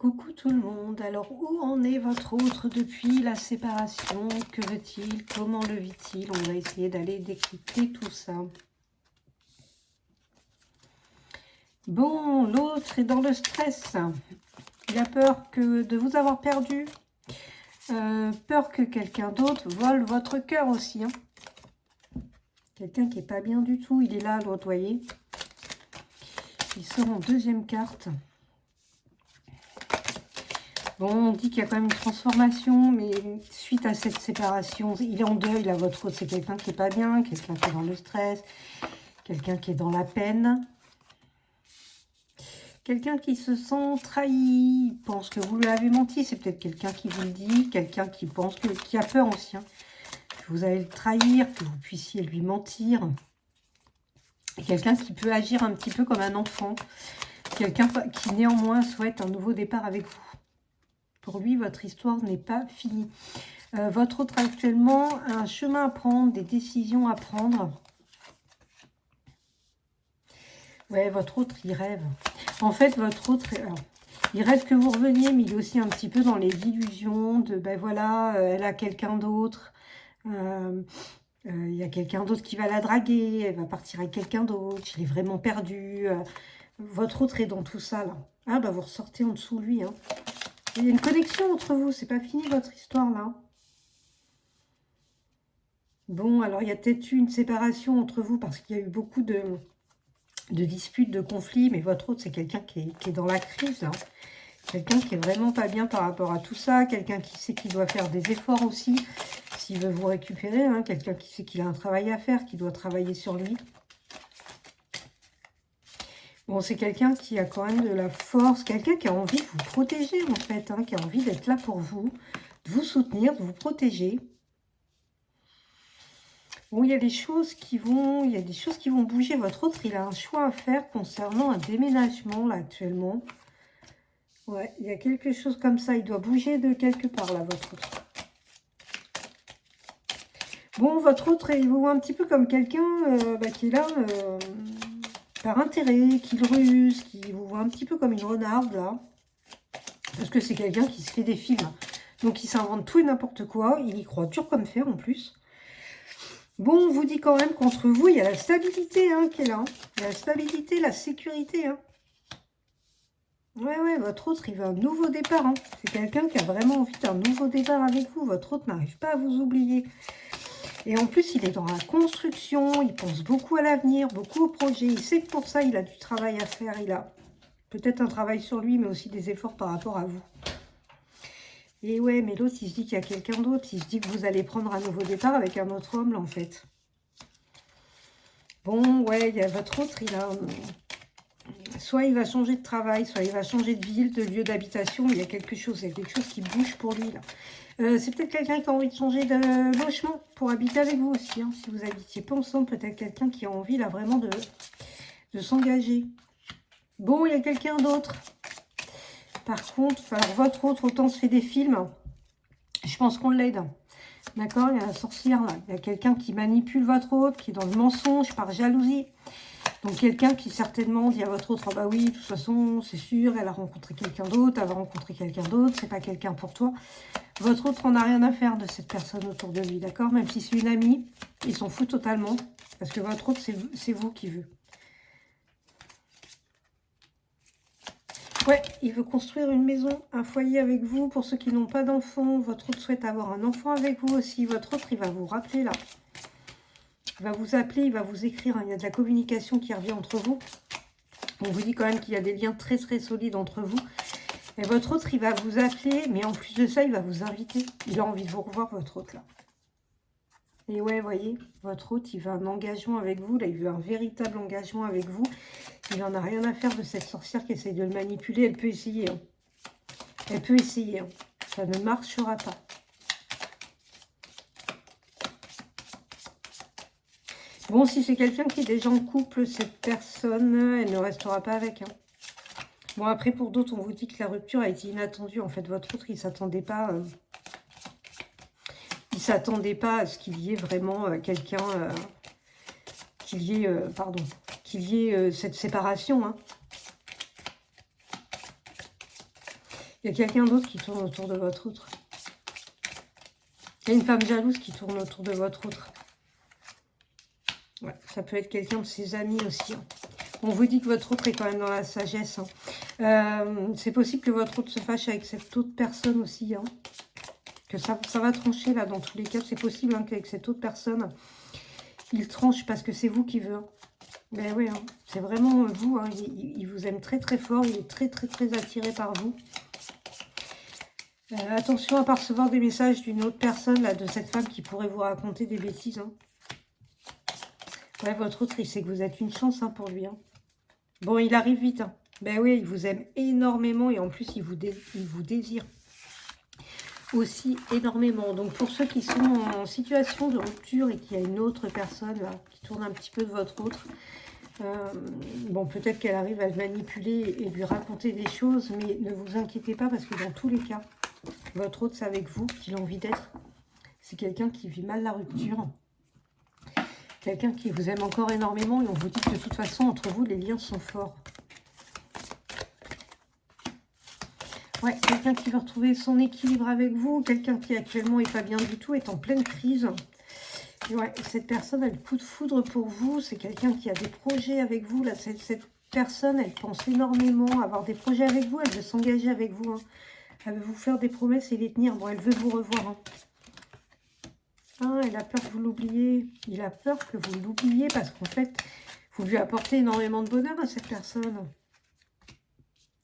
Coucou tout le monde, alors où en est votre autre depuis la séparation? Que veut-il? Comment le vit-il? On va essayer d'aller décrypter tout ça. Bon, l'autre est dans le stress. Il a peur de vous avoir perdu. Peur que quelqu'un d'autre vole votre cœur aussi. Quelqu'un qui n'est pas bien du tout. Il est là, l'autre, voyez. Il sort en deuxième carte. Bon, on dit qu'il y a quand même une transformation, mais suite à cette séparation, il est en deuil, là, votre autre. C'est quelqu'un qui n'est pas bien, quelqu'un qui est dans le stress, quelqu'un qui est dans la peine. Quelqu'un qui se sent trahi, il pense que vous lui avez menti. C'est peut-être quelqu'un qui vous le dit, quelqu'un qui pense qui a peur aussi, que vous allez le trahir, que vous puissiez lui mentir. Quelqu'un qui peut agir un petit peu comme un enfant. Quelqu'un qui néanmoins souhaite un nouveau départ avec vous. Pour lui, votre histoire n'est pas finie. Votre autre actuellement a un chemin à prendre, des décisions à prendre. Ouais, votre autre, il rêve. En fait, votre autre, alors, il rêve que vous reveniez, mais il est aussi un petit peu dans les illusions de, ben voilà, elle a quelqu'un d'autre. Il y a quelqu'un d'autre qui va la draguer, elle va partir avec quelqu'un d'autre, il est vraiment perdu. Votre autre est dans tout ça, là. Ah, bah vous ressortez en dessous, lui, Il y a une connexion entre vous, c'est pas fini votre histoire là. Bon, alors il y a peut-être eu une séparation entre vous parce qu'il y a eu beaucoup de disputes, de conflits, mais votre autre c'est quelqu'un qui est dans la crise là. Quelqu'un qui est vraiment pas bien par rapport à tout ça, quelqu'un qui sait qu'il doit faire des efforts aussi, s'il veut vous récupérer, quelqu'un qui sait qu'il a un travail à faire, qui doit travailler sur lui. Bon, c'est quelqu'un qui a quand même de la force, quelqu'un qui a envie de vous protéger en fait, qui a envie d'être là pour vous, de vous soutenir, de vous protéger. Bon, il y a des choses qui vont bouger. Votre autre, il a un choix à faire concernant un déménagement là actuellement. Ouais, il y a quelque chose comme ça, il doit bouger de quelque part là, votre autre. Bon, votre autre, il vous voit un petit peu comme quelqu'un qui est là par intérêt, qui le ruse, qui vous voit un petit peu comme une renarde, là. Parce que c'est quelqu'un qui se fait des films. Donc, il s'invente tout et n'importe quoi. Il y croit dur comme fer, en plus. Bon, on vous dit quand même qu'entre vous, il y a la stabilité qui est là. Il y a la stabilité, la sécurité. Ouais, votre autre, il veut un nouveau départ. C'est quelqu'un qui a vraiment envie d'un nouveau départ avec vous. Votre autre n'arrive pas à vous oublier. Et en plus, il est dans la construction, il pense beaucoup à l'avenir, beaucoup au projet. Il sait que pour ça, il a du travail à faire. Il a peut-être un travail sur lui, mais aussi des efforts par rapport à vous. Et ouais, mais l'autre, il se dit qu'il y a quelqu'un d'autre. Il se dit que vous allez prendre un nouveau départ avec un autre homme, là, en fait. Bon, ouais, il y a votre autre, il a... Soit il va changer de travail, soit il va changer de ville, de lieu d'habitation. Il y a quelque chose qui bouge pour lui, là. C'est peut-être quelqu'un qui a envie de changer de logement pour habiter avec vous aussi. Si vous habitiez pas ensemble, peut-être quelqu'un qui a envie là vraiment de s'engager. Bon, il y a quelqu'un d'autre. Par contre, alors votre autre, autant se fait des films. Je pense qu'on l'aide. D'accord, il y a la sorcière là. Il y a quelqu'un qui manipule votre autre, qui est dans le mensonge par jalousie. Donc quelqu'un qui certainement dit à votre autre, ah bah oui, de toute façon, c'est sûr, elle a rencontré quelqu'un d'autre, elle va rencontrer quelqu'un d'autre, c'est pas quelqu'un pour toi. Votre autre, on n'a rien à faire de cette personne autour de lui, d'accord? Même si c'est une amie, il s'en fout totalement, parce que votre autre, c'est vous qui veut. Ouais, il veut construire une maison, un foyer avec vous. Pour ceux qui n'ont pas d'enfants, votre autre souhaite avoir un enfant avec vous aussi. Votre autre, il va vous rappeler là. Il va vous appeler, il va vous écrire. Il y a de la communication qui revient entre vous. On vous dit quand même qu'il y a des liens très très solides entre vous. Et votre autre, il va vous appeler, mais en plus de ça, il va vous inviter. Il a envie de vous revoir, votre autre, là. Et ouais, vous voyez, votre autre, il veut un engagement avec vous. Là, il veut un véritable engagement avec vous. Il n'en a rien à faire de cette sorcière qui essaye de le manipuler. Elle peut essayer. Elle peut essayer. Ça ne marchera pas. Bon, si c'est quelqu'un qui est déjà en couple, cette personne, elle ne restera pas avec. Bon, après, pour d'autres, on vous dit que la rupture a été inattendue. En fait, votre autre, il ne s'attendait pas... il s'attendait pas à ce qu'il y ait vraiment quelqu'un... qu'il y ait cette séparation. Il y a quelqu'un d'autre qui tourne autour de votre autre. Il y a une femme jalouse qui tourne autour de votre autre. Ouais, ça peut être quelqu'un de ses amis aussi. Hein. On vous dit que votre autre est quand même dans la sagesse. Hein. C'est possible que votre autre se fâche avec cette autre personne aussi. Hein. Que ça va trancher là dans tous les cas. C'est possible hein, qu'avec cette autre personne, il tranche parce que c'est vous qui veut. Hein. Ben oui, hein. C'est vraiment vous. Hein. Il vous aime très très fort. Il est très très très attiré par vous. Attention à ne pas recevoir des messages d'une autre personne, là, de cette femme qui pourrait vous raconter des bêtises. Hein. Ouais, votre autre, il sait que vous êtes une chance hein, pour lui. Hein. Bon, il arrive vite. Hein. Ben oui, il vous aime énormément et en plus, il vous désire aussi énormément. Donc, pour ceux qui sont en situation de rupture et qu'il y a une autre personne là, qui tourne un petit peu de votre autre, bon, peut-être qu'elle arrive à le manipuler et lui raconter des choses, mais ne vous inquiétez pas parce que dans tous les cas, votre autre, c'est avec vous qu'il a envie d'être. C'est quelqu'un qui vit mal la rupture. Quelqu'un qui vous aime encore énormément et on vous dit que de toute façon, entre vous, les liens sont forts. Ouais, quelqu'un qui veut retrouver son équilibre avec vous. Quelqu'un qui actuellement n'est pas bien du tout, est en pleine crise. Et ouais, cette personne a le coup de foudre pour vous. C'est quelqu'un qui a des projets avec vous. Là, cette personne, elle pense énormément à avoir des projets avec vous. Elle veut s'engager avec vous. Hein. Elle veut vous faire des promesses et les tenir. Bon, elle veut vous revoir. Hein. Ah, elle a peur que vous l'oubliez. Il a peur que vous l'oubliez parce qu'en fait, vous lui apportez énormément de bonheur à cette personne.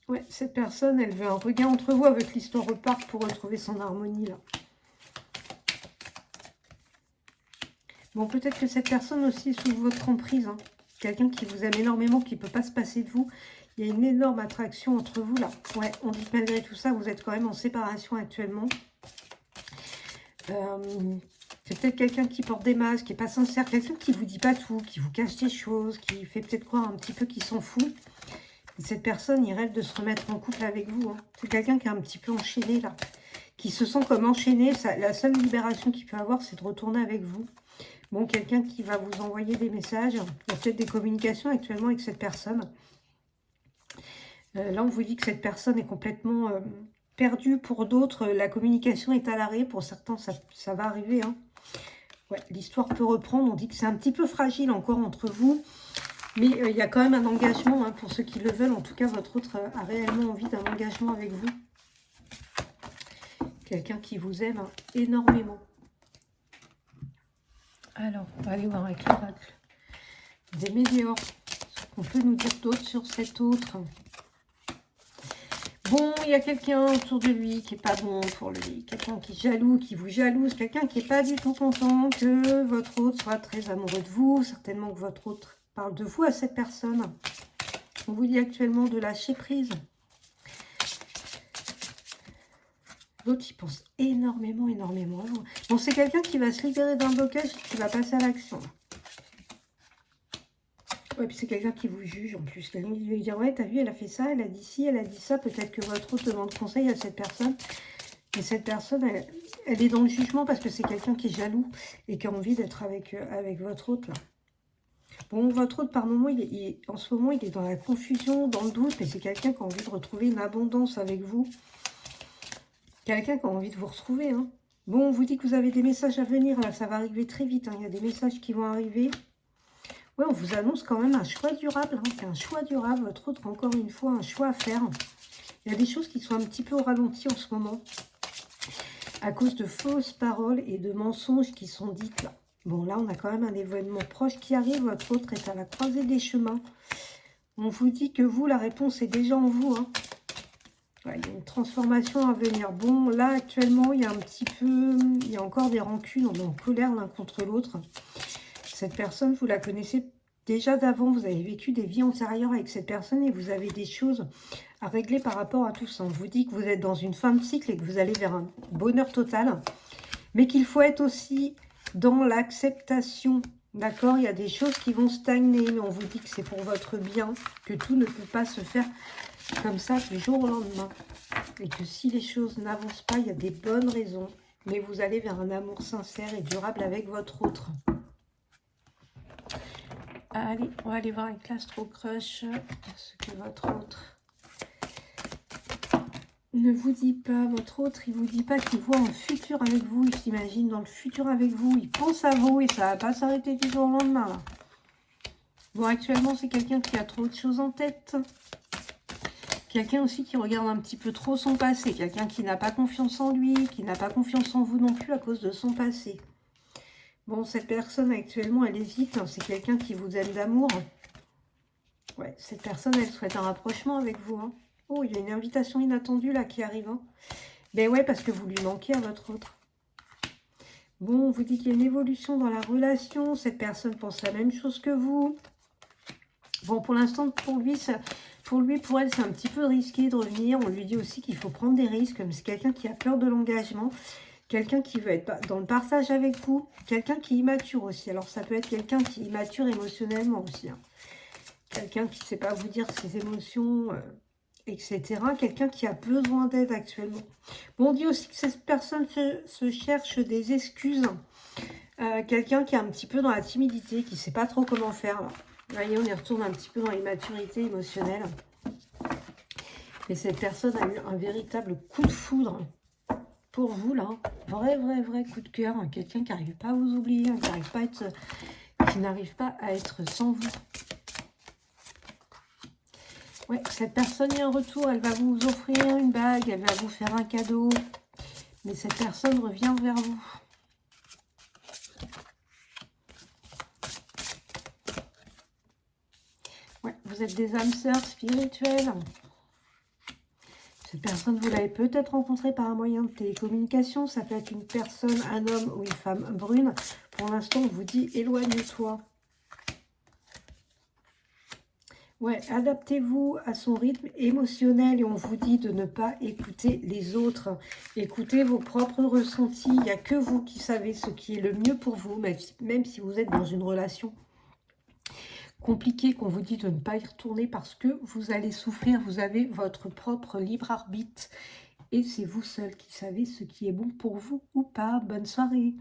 Ouais, cette personne, elle veut un regain entre vous avec l'histoire repart pour retrouver son harmonie, là. Bon, peut-être que cette personne aussi est sous votre emprise. Hein. Quelqu'un qui vous aime énormément, qui ne peut pas se passer de vous. Il y a une énorme attraction entre vous, là. Ouais, on dit que malgré tout ça, vous êtes quand même en séparation actuellement. C'est peut-être quelqu'un qui porte des masques, qui n'est pas sincère. Quelqu'un qui ne vous dit pas tout, qui vous cache des choses, qui fait peut-être croire un petit peu qu'il s'en fout. Et cette personne, il rêve de se remettre en couple avec vous. Hein. C'est quelqu'un qui est un petit peu enchaîné, là. Qui se sent comme enchaîné. La seule libération qu'il peut avoir, c'est de retourner avec vous. Bon, quelqu'un qui va vous envoyer des messages. Il y a peut-être des communications actuellement avec cette personne. Là, on vous dit que cette personne est complètement perdue. Pour d'autres, la communication est à l'arrêt. Pour certains, ça va arriver. Hein. Ouais, l'histoire peut reprendre. On dit que c'est un petit peu fragile encore entre vous. Mais il y a quand même un engagement. Hein, pour ceux qui le veulent. En tout cas, votre autre a réellement envie d'un engagement avec vous. Quelqu'un qui vous aime hein, énormément. Alors, on va aller voir avec l'oracle des médiors. Ce qu'on peut nous dire d'autre sur cet autre. Bon, il y a quelqu'un autour de lui qui n'est pas bon pour lui. Quelqu'un qui est jaloux, qui vous jalouse. Quelqu'un qui n'est pas du tout content que votre autre soit très amoureux de vous. Certainement que votre autre parle de vous à cette personne. On vous dit actuellement de lâcher prise. L'autre, il pense énormément, énormément à vous. Bon, c'est quelqu'un qui va se libérer d'un blocage et qui va passer à l'action. Ouais, puis c'est quelqu'un qui vous juge en plus. Quelqu'un qui va dire, ouais, t'as vu, elle a fait ça, elle a dit ci, elle a dit ça. Peut-être que votre autre demande conseil à cette personne. Et cette personne, elle est dans le jugement parce que c'est quelqu'un qui est jaloux et qui a envie d'être avec votre autre, là. Bon, votre autre, par moment, en ce moment, il est dans la confusion, dans le doute. Mais c'est quelqu'un qui a envie de retrouver une abondance avec vous. Quelqu'un qui a envie de vous retrouver. Hein. Bon, on vous dit que vous avez des messages à venir. Là, ça va arriver très vite. Hein. Il y a des messages qui vont arriver. Oui, on vous annonce quand même un choix durable. Hein. Un choix durable. Votre autre, encore une fois, un choix à faire. Il y a des choses qui sont un petit peu au ralenti en ce moment. À cause de fausses paroles et de mensonges qui sont dites là. Bon, là, on a quand même un événement proche qui arrive. Votre autre est à la croisée des chemins. On vous dit que vous, la réponse est déjà en vous. Hein. Ouais, il y a une transformation à venir. Bon, là, actuellement, il y a un petit peu... Il y a encore des rancunes, on est en colère l'un contre l'autre. Cette personne, vous la connaissez déjà d'avant. Vous avez vécu des vies antérieures avec cette personne et vous avez des choses à régler par rapport à tout ça. On vous dit que vous êtes dans une fin de cycle et que vous allez vers un bonheur total. Mais qu'il faut être aussi dans l'acceptation. D'accord? Il y a des choses qui vont stagner, mais on vous dit que c'est pour votre bien, que tout ne peut pas se faire comme ça du jour au lendemain. Et que si les choses n'avancent pas, il y a des bonnes raisons. Mais vous allez vers un amour sincère et durable avec votre autre. Allez, on va aller voir avec l'Astro Crush ce que votre autre ne vous dit pas, votre autre, il vous dit pas qu'il voit un futur avec vous, il s'imagine dans le futur avec vous, il pense à vous et ça va pas s'arrêter du jour au lendemain, là. Bon, actuellement, c'est quelqu'un qui a trop de choses en tête. Quelqu'un aussi qui regarde un petit peu trop son passé. Quelqu'un qui n'a pas confiance en lui, qui n'a pas confiance en vous non plus à cause de son passé. Bon, cette personne actuellement, elle hésite. Hein. C'est quelqu'un qui vous aime d'amour. Ouais, cette personne, elle souhaite un rapprochement avec vous. Hein. Oh, il y a une invitation inattendue là qui arrive. Hein. Ben ouais, parce que vous lui manquez à votre autre. Bon, on vous dit qu'il y a une évolution dans la relation. Cette personne pense la même chose que vous. Bon, pour l'instant, pour lui, pour elle, c'est un petit peu risqué de revenir. On lui dit aussi qu'il faut prendre des risques. Mais c'est quelqu'un qui a peur de l'engagement. Quelqu'un qui veut être dans le partage avec vous. Quelqu'un qui est immature aussi. Alors, ça peut être quelqu'un qui est immature émotionnellement aussi. Hein. Quelqu'un qui ne sait pas vous dire ses émotions, etc. Quelqu'un qui a besoin d'aide actuellement. Bon, on dit aussi que cette personne se cherche des excuses. Quelqu'un qui est un petit peu dans la timidité, qui ne sait pas trop comment faire. Là. Vous voyez, on y retourne un petit peu dans l'immaturité émotionnelle. Et cette personne a eu un véritable coup de foudre pour vous, là. Vrai coup de cœur. Quelqu'un qui n'arrive pas à vous oublier, qui n'arrive pas à être sans vous. Ouais, cette personne, il y a un retour. Elle va vous offrir une bague, elle va vous faire un cadeau. Mais cette personne revient vers vous. Ouais, vous êtes des âmes sœurs spirituelles. Cette personne, vous l'avez peut-être rencontrée par un moyen de télécommunication. Ça peut être une personne, un homme ou une femme brune. Pour l'instant, on vous dit éloigne-toi. Ouais, adaptez-vous à son rythme émotionnel et on vous dit de ne pas écouter les autres. Écoutez vos propres ressentis. Il n'y a que vous qui savez ce qui est le mieux pour vous, même si vous êtes dans une relation compliquée qu'on vous dit de ne pas y retourner parce que vous allez souffrir. Vous avez votre propre libre arbitre et c'est vous seul qui savez ce qui est bon pour vous ou pas. Bonne soirée.